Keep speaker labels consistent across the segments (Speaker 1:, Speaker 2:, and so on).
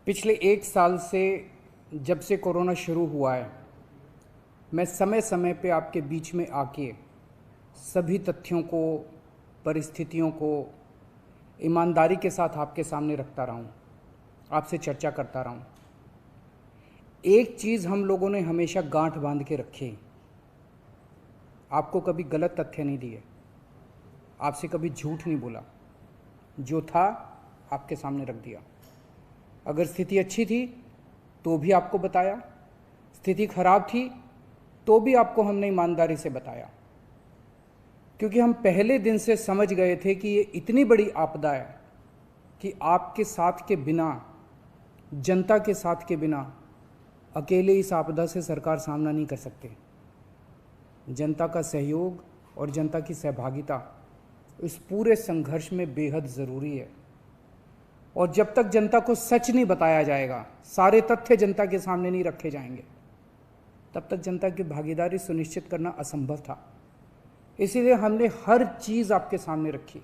Speaker 1: पिछले 1 साल से जब से कोरोना शुरू हुआ है, मैं समय समय पे आपके बीच में आके सभी तथ्यों को, परिस्थितियों को ईमानदारी के साथ आपके सामने रखता रहा हूँ, आपसे चर्चा करता रहा हूँ। एक चीज़ हम लोगों ने हमेशा गांठ बांध के रखी, आपको कभी गलत तथ्य नहीं दिए, आपसे कभी झूठ नहीं बोला, जो था आपके सामने रख दिया। अगर स्थिति अच्छी थी तो भी आपको बताया, स्थिति खराब थी तो भी आपको हमने ईमानदारी से बताया, क्योंकि हम पहले दिन से समझ गए थे कि ये इतनी बड़ी आपदा है कि आपके साथ के बिना, जनता के साथ के बिना अकेले इस आपदा से सरकार सामना नहीं कर सकते। जनता का सहयोग और जनता की सहभागिता इस पूरे संघर्ष में बेहद ज़रूरी है। और जब तक जनता को सच नहीं बताया जाएगा, सारे तथ्य जनता के सामने नहीं रखे जाएंगे, तब तक जनता की भागीदारी सुनिश्चित करना असंभव था। इसीलिए हमने हर चीज़ आपके सामने रखी।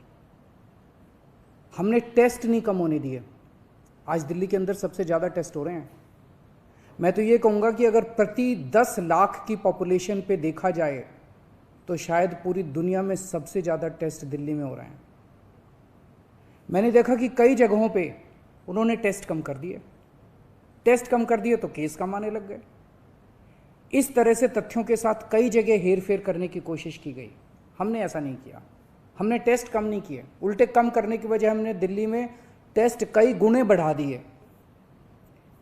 Speaker 1: हमने टेस्ट नहीं कम होने दिए। आज दिल्ली के अंदर सबसे ज़्यादा टेस्ट हो रहे हैं। मैं तो ये कहूँगा कि अगर प्रति 10 लाख की पॉपुलेशन पे देखा जाए तो शायद पूरी दुनिया में सबसे ज़्यादा टेस्ट दिल्ली में हो रहे हैं। मैंने देखा कि कई जगहों पे उन्होंने टेस्ट कम कर दिए। टेस्ट कम कर दिए तो केस कम आने लग गए। इस तरह से तथ्यों के साथ कई जगह हेरफेर करने की कोशिश की गई। हमने ऐसा नहीं किया। हमने टेस्ट कम नहीं किए, उल्टे कम करने की वजह हमने दिल्ली में टेस्ट कई गुने बढ़ा दिए।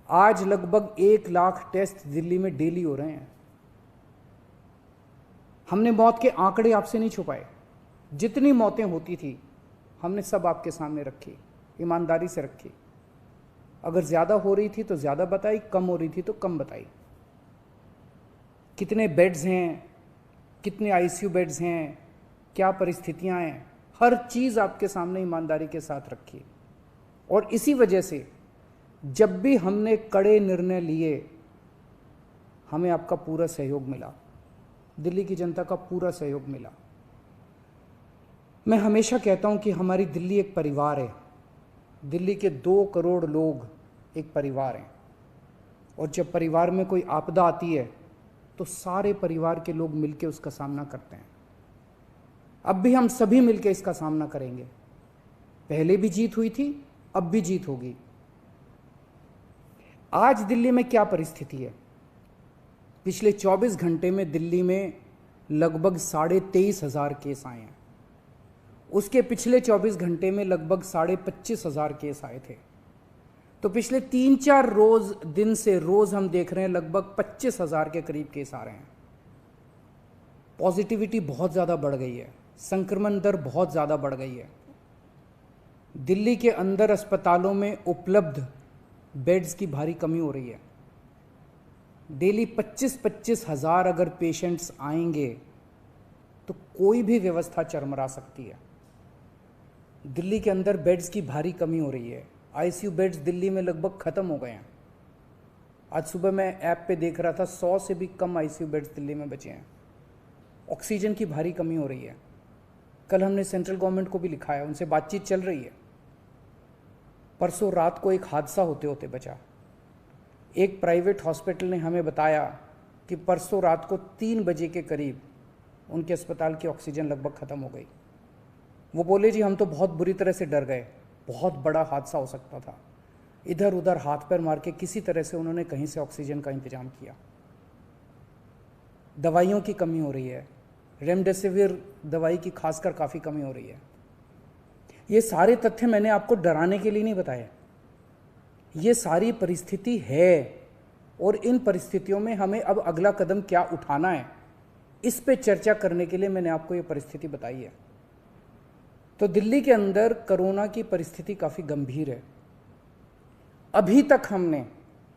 Speaker 1: आज लगभग 1 लाख टेस्ट दिल्ली में डेली हो रहे हैं। हमने मौत के आंकड़े आपसे नहीं छुपाए। जितनी मौतें होती थी हमने सब आपके सामने रखी, ईमानदारी से रखी। अगर ज़्यादा हो रही थी तो ज़्यादा बताई, कम हो रही थी तो कम बताई। कितने बेड्स हैं, कितने आईसीयू बेड्स हैं, क्या परिस्थितियां हैं, हर चीज़ आपके सामने ईमानदारी के साथ रखी। और इसी वजह से जब भी हमने कड़े निर्णय लिए, हमें आपका पूरा सहयोग मिला, दिल्ली की जनता का पूरा सहयोग मिला। मैं हमेशा कहता हूं कि हमारी दिल्ली एक परिवार है। दिल्ली के 2 करोड़ लोग एक परिवार हैं। और जब परिवार में कोई आपदा आती है तो सारे परिवार के लोग मिलकर उसका सामना करते हैं। अब भी हम सभी मिलकर इसका सामना करेंगे। पहले भी जीत हुई थी, अब भी जीत होगी। आज दिल्ली में क्या परिस्थिति है? पिछले 24 घंटे में दिल्ली में लगभग 23,500 केस आए हैं। उसके पिछले 24 घंटे में लगभग 25,500 केस आए थे। तो पिछले 3-4 दिन से रोज हम देख रहे हैं लगभग 25,000 के करीब केस आ रहे हैं। पॉजिटिविटी बहुत ज़्यादा बढ़ गई है, संक्रमण दर बहुत ज़्यादा बढ़ गई है। दिल्ली के अंदर अस्पतालों में उपलब्ध बेड्स की भारी कमी हो रही है। डेली 25-25 हज़ार अगर पेशेंट्स आएंगे तो कोई भी व्यवस्था चरमरा सकती है। दिल्ली के अंदर बेड्स की भारी कमी हो रही है। आईसीयू बेड्स दिल्ली में लगभग ख़त्म हो गए हैं। आज सुबह मैं ऐप पे देख रहा था 100 से भी कम आईसीयू बेड्स दिल्ली में बचे हैं। ऑक्सीजन की भारी कमी हो रही है। कल हमने सेंट्रल गवर्नमेंट को भी लिखा है, उनसे बातचीत चल रही है। परसों रात को एक हादसा होते होते बचा। एक प्राइवेट हॉस्पिटल ने हमें बताया कि परसों रात को 3 बजे के करीब उनके अस्पताल की ऑक्सीजन लगभग ख़त्म हो गई। वो बोले जी हम तो बहुत बुरी तरह से डर गए, बहुत बड़ा हादसा हो सकता था। इधर उधर हाथ पैर मार के किसी तरह से उन्होंने कहीं से ऑक्सीजन का इंतजाम किया। दवाइयों की कमी हो रही है, रेमडेसिविर दवाई की खासकर काफ़ी कमी हो रही है। ये सारे तथ्य मैंने आपको डराने के लिए नहीं बताए। ये सारी परिस्थिति है और इन परिस्थितियों में हमें अब अगला कदम क्या उठाना है, इस पे चर्चा करने के लिए मैंने आपको ये परिस्थिति बताई है। तो दिल्ली के अंदर कोरोना की परिस्थिति काफ़ी गंभीर है। अभी तक हमने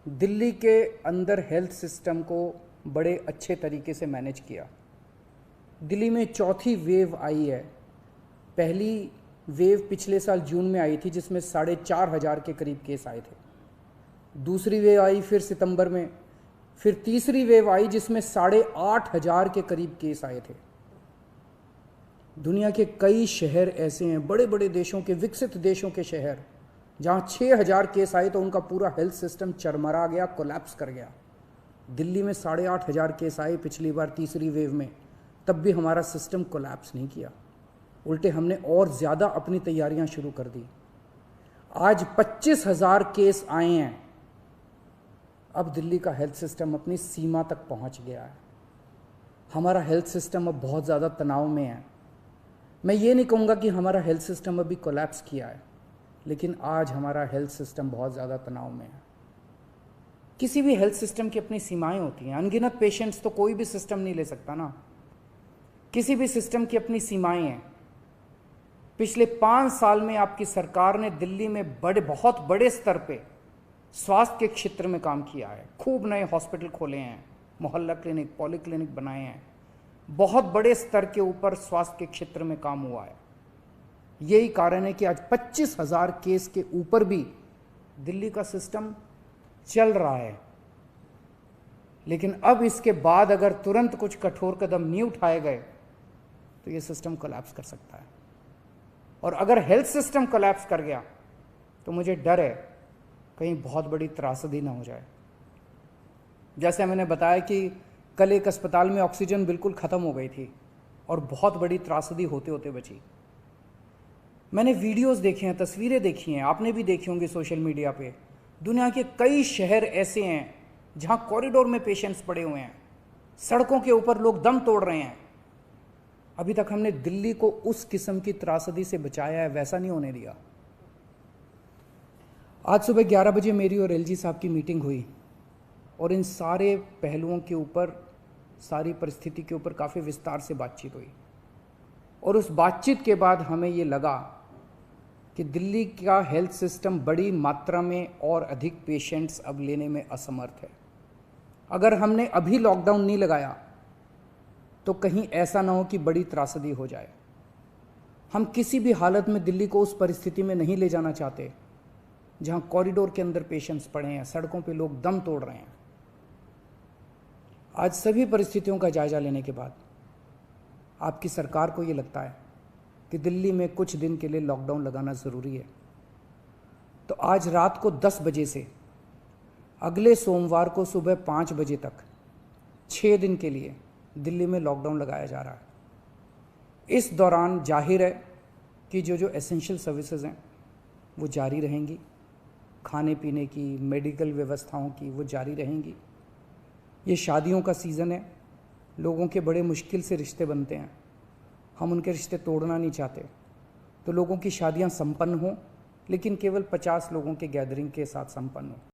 Speaker 1: दिल्ली के अंदर हेल्थ सिस्टम को बड़े अच्छे तरीके से मैनेज किया। दिल्ली में चौथी वेव आई है। पहली वेव पिछले साल जून में आई थी जिसमें 4,500 के करीब केस आए थे। दूसरी वेव आई फिर सितंबर में, फिर तीसरी वेव आई जिसमें 8,500 के करीब केस आए थे। दुनिया के कई शहर ऐसे हैं, बड़े बड़े देशों के, विकसित देशों के शहर, जहाँ 6,000 केस आए तो उनका पूरा हेल्थ सिस्टम चरमरा गया, कोलैप्स कर गया। दिल्ली में 8,500 केस आए पिछली बार तीसरी वेव में, तब भी हमारा सिस्टम कोलैप्स नहीं किया, उल्टे हमने और ज़्यादा अपनी तैयारियां शुरू कर दी। आज 25,000 केस आए हैं। अब दिल्ली का हेल्थ सिस्टम अपनी सीमा तक पहुंच गया है। हमारा हेल्थ सिस्टम अब बहुत ज़्यादा तनाव में है। मैं ये नहीं कहूँगा कि हमारा हेल्थ सिस्टम अभी कोलैप्स किया है, लेकिन आज हमारा हेल्थ सिस्टम बहुत ज़्यादा तनाव में है। किसी भी हेल्थ सिस्टम की अपनी सीमाएं होती हैं। अनगिनत पेशेंट्स तो कोई भी सिस्टम नहीं ले सकता ना। किसी भी सिस्टम की अपनी सीमाएं हैं। पिछले 5 साल में आपकी सरकार ने दिल्ली में बहुत बड़े स्तर पे स्वास्थ्य के क्षेत्र में काम किया है। खूब नए हॉस्पिटल खोले हैं, मोहल्ला क्लिनिक, पॉली क्लिनिक बनाए हैं। बहुत बड़े स्तर के ऊपर स्वास्थ्य के क्षेत्र में काम हुआ है। यही कारण है कि आज 25,000 केस के ऊपर भी दिल्ली का सिस्टम चल रहा है। लेकिन अब इसके बाद अगर तुरंत कुछ कठोर कदम नहीं उठाए गए तो ये सिस्टम कोलैप्स कर सकता है। और अगर हेल्थ सिस्टम कोलैप्स कर गया तो मुझे डर है कहीं बहुत बड़ी त्रासदी ना हो जाए। जैसे मैंने बताया कि कल एक अस्पताल में ऑक्सीजन बिल्कुल ख़त्म हो गई थी और बहुत बड़ी त्रासदी होते होते बची। मैंने वीडियोस देखे हैं, तस्वीरें देखी हैं, आपने भी देखी होंगी सोशल मीडिया पे। दुनिया के कई शहर ऐसे हैं जहां कॉरिडोर में पेशेंट्स पड़े हुए हैं, सड़कों के ऊपर लोग दम तोड़ रहे हैं। अभी तक हमने दिल्ली को उस किस्म की त्रासदी से बचाया है, वैसा नहीं होने दिया। आज सुबह 11 बजे मेरी और एलजी साहब की मीटिंग हुई और इन सारे पहलुओं के ऊपर, सारी परिस्थिति के ऊपर काफ़ी विस्तार से बातचीत हुई। और उस बातचीत के बाद हमें ये लगा कि दिल्ली का हेल्थ सिस्टम बड़ी मात्रा में और अधिक पेशेंट्स अब लेने में असमर्थ है। अगर हमने अभी लॉकडाउन नहीं लगाया तो कहीं ऐसा ना हो कि बड़ी त्रासदी हो जाए। हम किसी भी हालत में दिल्ली को उस परिस्थिति में नहीं ले जाना चाहते जहां कॉरिडोर के अंदर पेशेंट्स पड़े हैं, सड़कों पे लोग दम तोड़ रहे हैं। आज सभी परिस्थितियों का जायजा लेने के बाद आपकी सरकार को ये लगता है कि दिल्ली में कुछ दिन के लिए लॉकडाउन लगाना ज़रूरी है, तो आज रात को 10 बजे से अगले सोमवार को सुबह 5 बजे तक 6 दिन के लिए दिल्ली में लॉकडाउन लगाया जा रहा है। इस दौरान जाहिर है कि जो एसेंशियल सर्विसेज हैं वो जारी रहेंगी, खाने पीने की, मेडिकल व्यवस्थाओं की वो जारी रहेंगी। ये शादियों का सीज़न है, लोगों के बड़े मुश्किल से रिश्ते बनते हैं, हम उनके रिश्ते तोड़ना नहीं चाहते। तो लोगों की शादियां संपन्न हों, लेकिन केवल 50 लोगों के गैदरिंग के साथ संपन्न हो।